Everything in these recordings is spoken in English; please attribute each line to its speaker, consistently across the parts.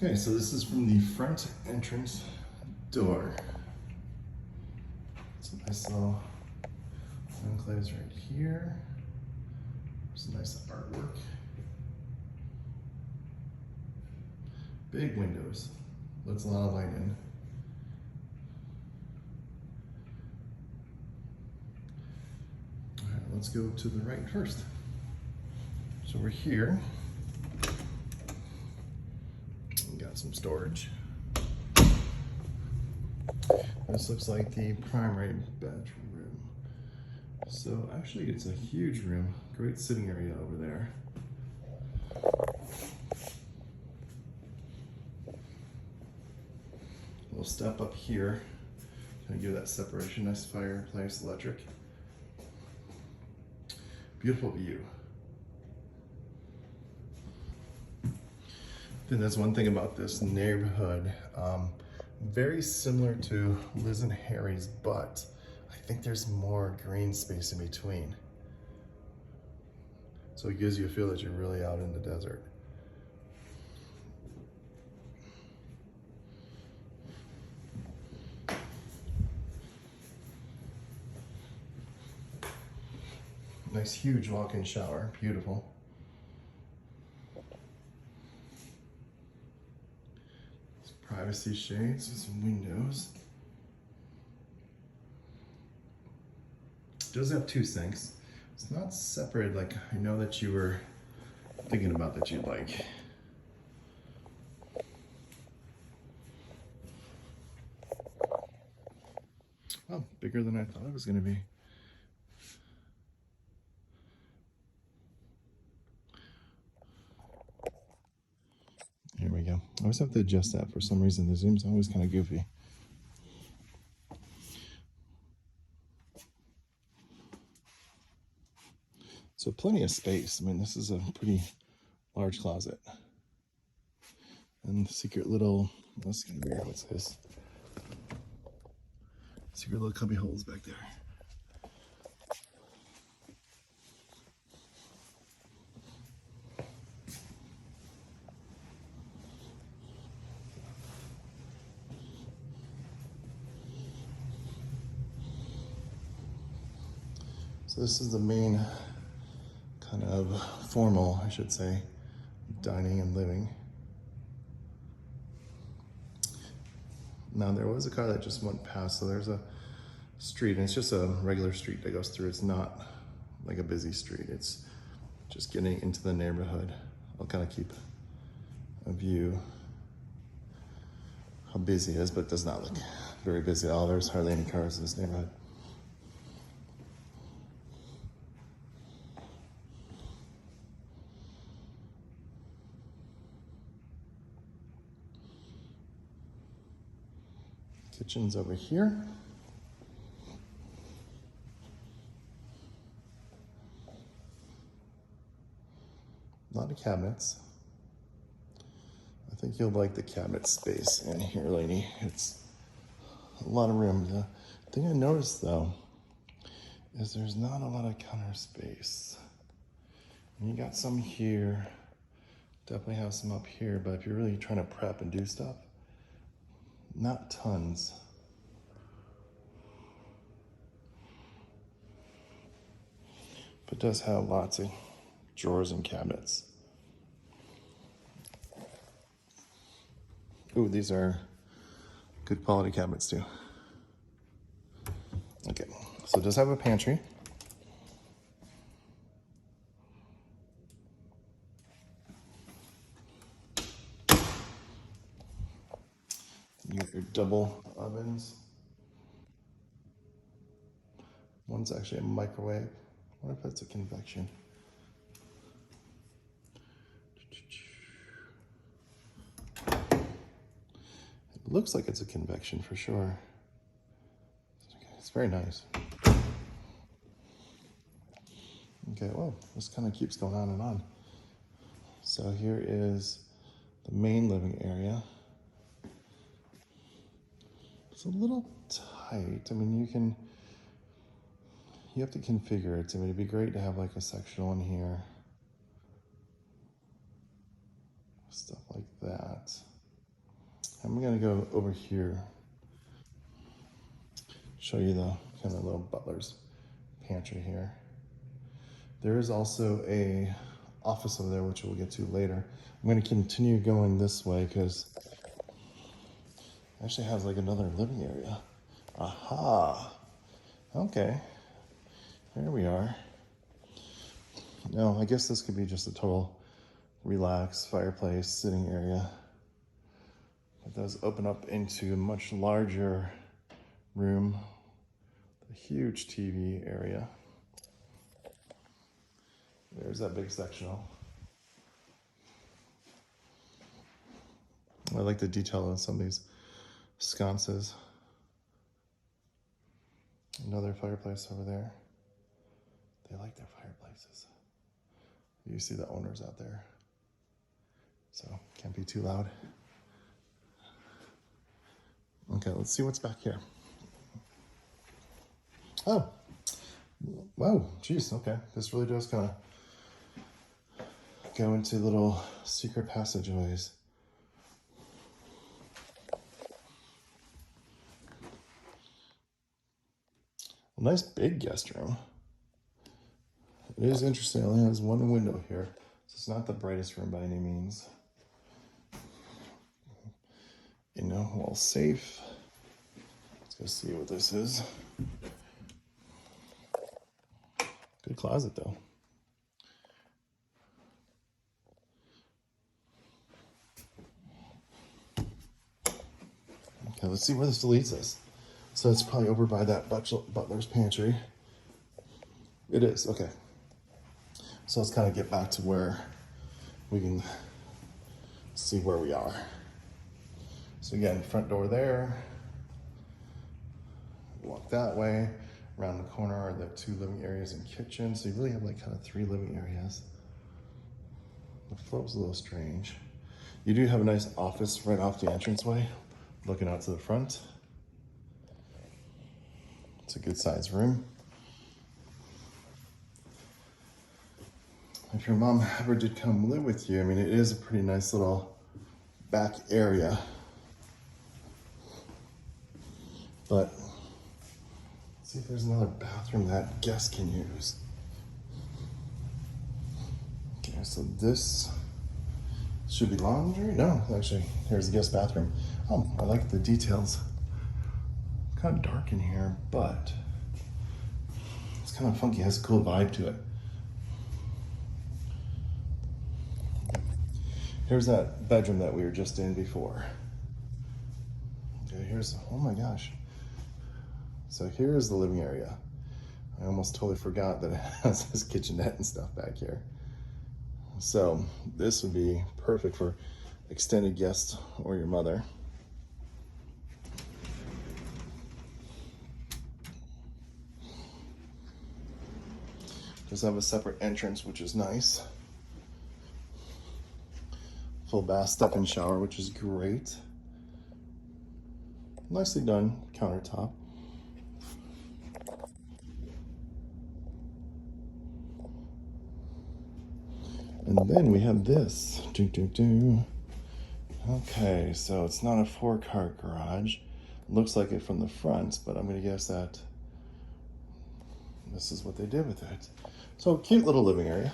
Speaker 1: Okay, so this is from the front entrance door. It's a nice little enclaves right here. Some nice artwork. Big windows, lets a lot of light in. All right, let's go to the right first. So we're here. We got some storage. This looks like the primary bedroom. So actually it's a huge room, great sitting area over there. We'll step up here, kind of give that separation, nice fireplace, electric. Beautiful view. I think that's one thing about this neighborhood. Very similar to Liz and Harry's, but I think there's more green space in between. So it gives you a feel that you're really out in the desert. Nice huge walk-in shower, beautiful. Some privacy shades and some windows. It does have two sinks. It's not separated like I know that you were thinking about that you'd like. Oh, bigger than I thought it was gonna be. Here we go. I always have to adjust that for some reason. The zoom's always kind of goofy. So plenty of space. I mean, this is a pretty large closet. And the secret little, that's gonna be weird, what's this? Secret little cubby holes back there. So this is the main kind of formal, I should say, dining and living. Now there was a car that just went past, so there's a street, and it's just a regular street that goes through. It's not like a busy street. It's just getting into the neighborhood. I'll kind of keep a view how busy it is, but it does not look very busy at all. There's hardly any cars in this neighborhood. Kitchen's over here. A lot of cabinets. I think you'll like the cabinet space in here, lady. It's a lot of room. The thing I noticed though is there's not a lot of counter space. And you got some here, definitely have some up here, but if you're really trying to prep and do stuff, not tons. But it does have lots of drawers and cabinets. Ooh, these are good quality cabinets too. Okay, so it does have a pantry. You get your double ovens. One's actually a microwave. I wonder if that's a convection. It looks like it's a convection for sure. It's very nice. Okay, well, this kind of keeps going on and on. So here is the main living area. It's a little tight. I mean, you have to configure it. I mean, it'd be great to have like a sectional in here. Stuff like that. I'm gonna go over here, show you the kind of little butler's pantry here. There is also a office over there, which we'll get to later. I'm gonna continue going this way because it actually has like another living area. Aha, okay, there we are. Now, I guess this could be just a total relaxed fireplace sitting area. It does open up into a much larger room, a huge TV area. There's that big sectional. I like the detail on some of these sconces. Another fireplace over there. They like their fireplaces. You see the owners out there. So, can't be too loud. Okay, let's see what's back here. Oh, wow, geez, okay. This really does kind of go into little secret passageways. A nice big guest room. It is interesting, it only has one window here, so it's not the brightest room by any means. You know, well, safe. Let's go see what this is. Good closet, though. Okay, let's see where this leads us. So it's probably over by that butler's pantry. It is, okay. So let's kind of get back to where we can see where we are. So again, front door there. Walk that way. Around the corner are the 2 living areas and kitchen. So you really have like kind of 3 living areas. The float's a little strange. You do have a nice office right off the entranceway, looking out to the front. It's a good sized room. If your mom ever did come live with you, I mean, it is a pretty nice little back area. But let's see if there's another bathroom that guests can use. Okay, so this should be laundry. No, actually, here's the guest bathroom. Oh, I like the details. Kind of dark in here, but it's kind of funky. It has a cool vibe to it. Here's that bedroom that we were just in before. Okay, here's, oh my gosh. So here's the living area. I almost totally forgot that it has this kitchenette and stuff back here. So this would be perfect for extended guests or your mother. Does have a separate entrance, which is nice. Full bath, step-in shower, which is great. Nicely done countertop. And then we have this. Okay, so it's not a 4-car garage. Looks like it from the front, but I'm gonna guess that this is what they did with it. So cute little living area.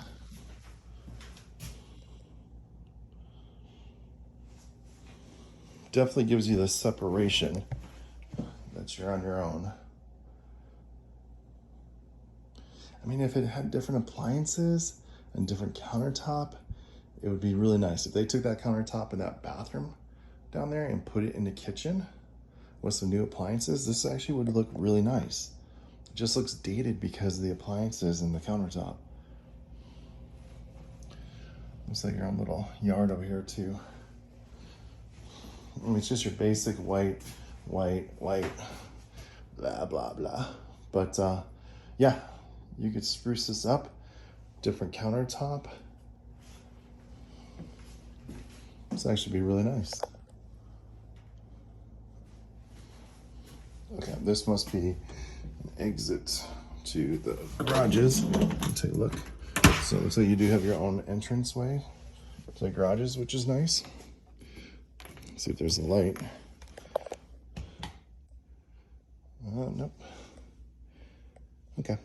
Speaker 1: Definitely gives you the separation that you're on your own. I mean, if it had different appliances and different countertop, it would be really nice. If they took that countertop in that bathroom down there and put it in the kitchen with some new appliances, this actually would look really nice. It just looks dated because of the appliances and the countertop. Looks like your own little yard over here too. I mean, it's just your basic white, blah, blah, blah. But yeah, you could spruce this up, different countertop. This actually be really nice. Okay, this must be an exit to the garages. Let's take a look. So it looks like you do have your own entranceway to the garages, which is nice. See if there's a light. Nope. Okay.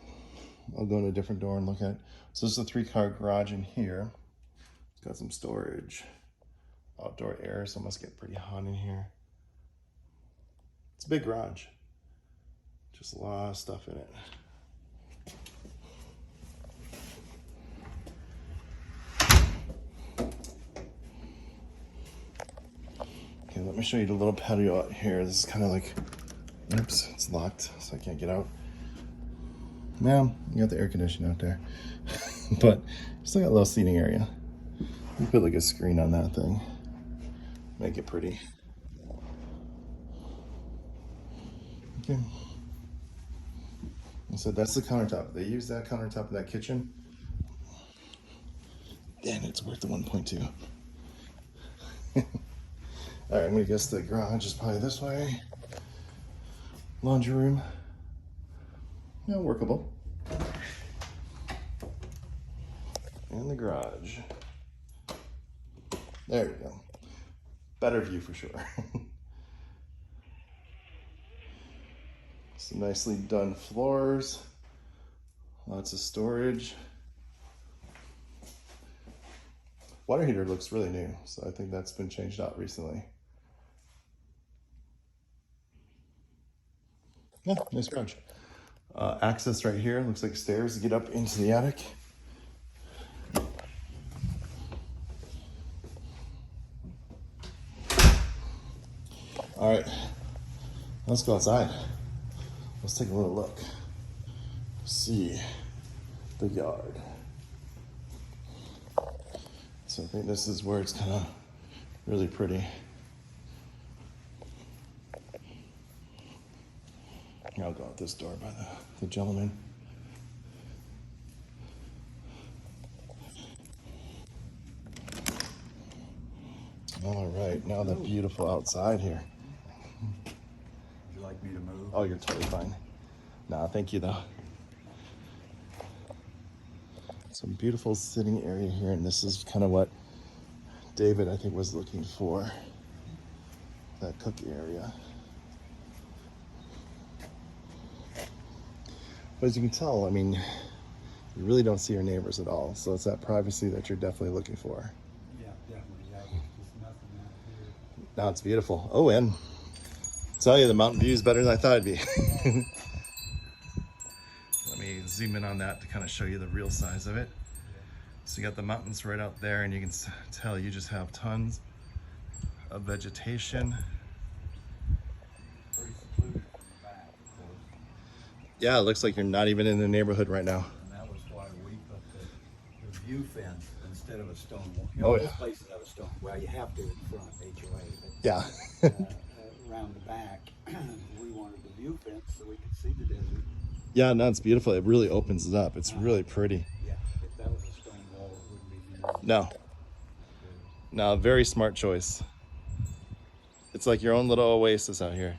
Speaker 1: I'll go to a different door and look at it. So this is a 3-car garage in here. It's got some storage. Outdoor air, so it must get pretty hot in here. It's a big garage. Just a lot of stuff in it. Okay, let me show you the little patio out here. This is kind of like, oops, it's locked, so I can't get out. Now, you got the air conditioning out there. But you still got a little seating area. You put like a screen on that thing. Make it pretty. Okay. So that's the countertop. They use that countertop in that kitchen. And it's worth the 1.2. All right, I'm gonna guess the garage is probably this way. Laundry room. Yeah, workable. And the garage. There you go. Better view for sure. Some nicely done floors. Lots of storage. Water heater looks really new, so I think that's been changed out recently. Yeah, nice garage. Access right here, looks like stairs to get up into the attic. All right, let's go outside. Let's take a little look. See the yard. So I think this is where it's kind of really pretty. I'll go out this door by the gentleman. All right, now the beautiful outside here.
Speaker 2: Would you like me to move?
Speaker 1: Oh, you're totally fine. Nah, thank you though. Some beautiful sitting area here, and this is kind of what David, I think, was looking for. That cookie area. But as you can tell, I mean, you really don't see your neighbors at all. So it's that privacy that you're definitely looking for.
Speaker 2: Yeah, definitely. Yeah, there's nothing out here.
Speaker 1: Now it's beautiful. Oh, and I'll tell you, the mountain view is better than I thought it'd be. Let me zoom in on that to kind of show you the real size of it. So you got the mountains right out there, and you can tell you just have tons of vegetation.
Speaker 2: Pretty secluded from the back, of course.
Speaker 1: Yeah, it looks like you're not even in the neighborhood right now.
Speaker 2: And that was why we put the view fence instead of a stone wall. You
Speaker 1: Oh,
Speaker 2: know,
Speaker 1: yeah.
Speaker 2: this place have a stone. Well, you have to in front of HOA, but
Speaker 1: Yeah.
Speaker 2: around the back, we wanted the view fence so we could see the desert.
Speaker 1: Yeah, no, it's beautiful. It really opens it up. It's really pretty.
Speaker 2: Yeah, if that was a stone wall, it wouldn't be beautiful.
Speaker 1: No. No, very smart choice. It's like your own little oasis out here.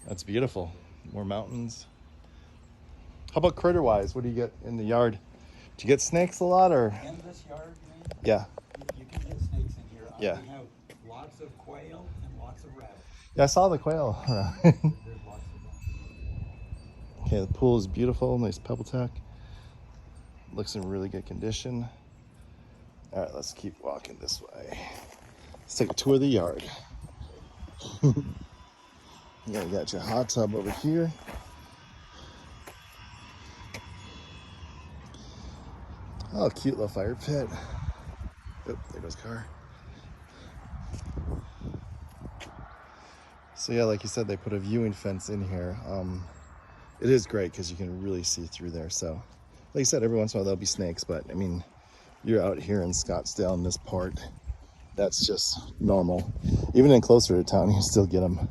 Speaker 1: That's beautiful. More mountains. How about critter-wise? What do you get in the yard? Do you get snakes a lot, or?
Speaker 2: In this yard, man,
Speaker 1: Yeah.
Speaker 2: you can get snakes in here.
Speaker 1: Yeah.
Speaker 2: We have lots of quail and lots of rabbits.
Speaker 1: Yeah, I saw the quail.
Speaker 2: There's lots of them.
Speaker 1: Okay, the pool is beautiful. Nice pebble tack. Looks in really good condition. All right, let's keep walking this way. Let's take a tour of the yard. Yeah, you got your hot tub over here. Oh, cute little fire pit. Oh, there goes car. So yeah, like you said, they put a viewing fence in here. It is great because you can really see through there. So, like you said, every once in a while there'll be snakes, but I mean, you're out here in Scottsdale in this part. That's just normal. Even in closer to town, you still get them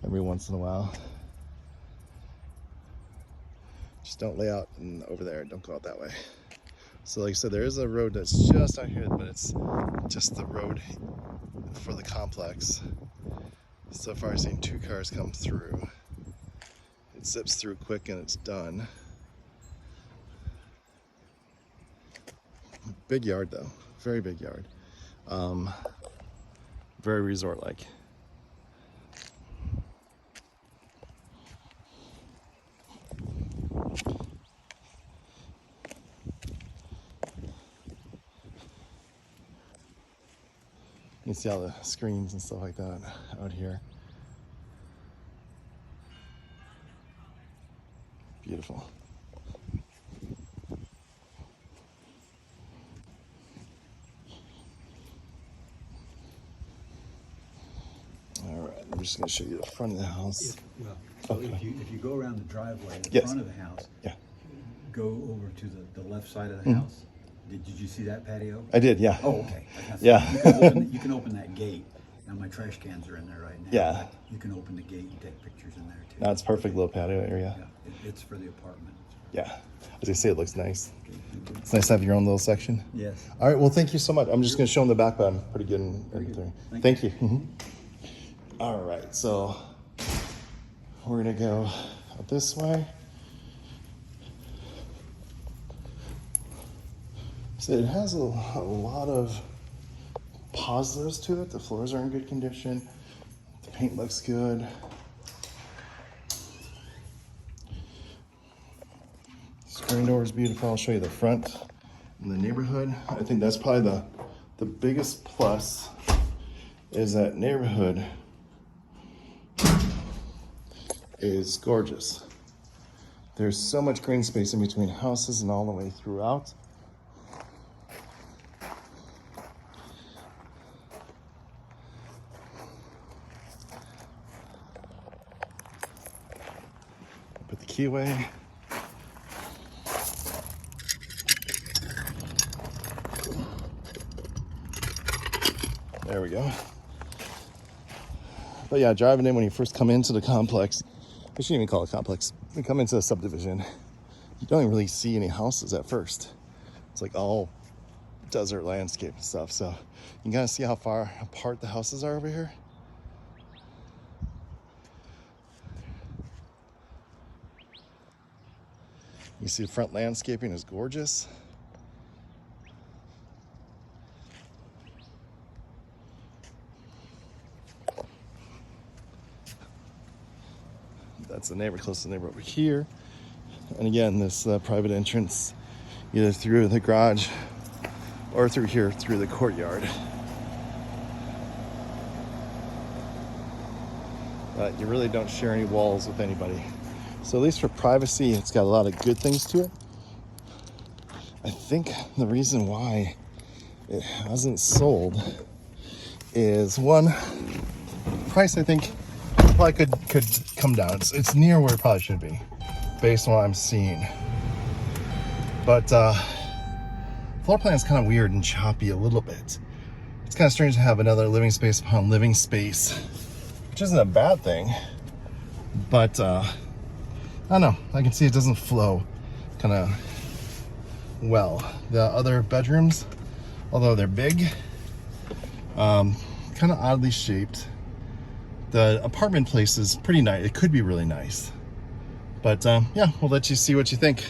Speaker 1: every once in a while. Just don't lay out over there. Don't go out that way. So like I said, there is a road that's just out here, but it's just the road for the complex. So far I've seen 2 cars come through. It zips through quick and it's done. Big yard though, very big yard. Very resort-like. You see all the screens and stuff like that out here. Beautiful. All right, I'm just going to show you the front of the house.
Speaker 2: So if you go around the driveway, the
Speaker 1: Yes.
Speaker 2: front of the house,
Speaker 1: Yeah,
Speaker 2: go over to the left side of the house. Did you see that patio?
Speaker 1: I did. Yeah.
Speaker 2: Oh, okay.
Speaker 1: Yeah.
Speaker 2: You can open that gate. Now my trash cans are in there right now.
Speaker 1: Yeah.
Speaker 2: But you can open the gate and take pictures in there too.
Speaker 1: Now it's perfect little patio area.
Speaker 2: Yeah, it's for the apartment.
Speaker 1: Yeah. As I say, it looks nice.
Speaker 2: Okay, thank you.
Speaker 1: It's nice to have your own little section.
Speaker 2: Yes.
Speaker 1: All right. Well, thank you so much. I'm just going to show them the back, but I'm pretty good in
Speaker 2: Very good.
Speaker 1: everything.
Speaker 2: Thank
Speaker 1: Thank you. All right. So we're going to go out this way. So it has a lot of positives to it. The floors are in good condition. The paint looks good. Screen door is beautiful. I'll show you the front and the neighborhood. I think that's probably the biggest plus is that neighborhood is gorgeous. There's so much green space in between houses and all the way throughout. Put the key away. There we go. But yeah, driving in when you first come into the complex, I shouldn't even call it a complex. We come into a subdivision, you don't even really see any houses at first. It's like all desert landscape and stuff. So you can kind of see how far apart the houses are over here. You see the front landscaping is gorgeous. That's the neighbor, close to the neighbor over here. And again, this private entrance, either through the garage or through here, through the courtyard. But you really don't share any walls with anybody. So at least for privacy, it's got a lot of good things to it. I think the reason why it hasn't sold is one, price I think probably could come down. It's near where it probably should be, based on what I'm seeing. But floor plan is kind of weird and choppy a little bit. It's kind of strange to have another living space upon living space, which isn't a bad thing. But I don't know. I can see it doesn't flow kind of well. The other bedrooms, although they're big, kind of oddly shaped. The apartment place is pretty nice. It could be really nice. But yeah, we'll let you see what you think.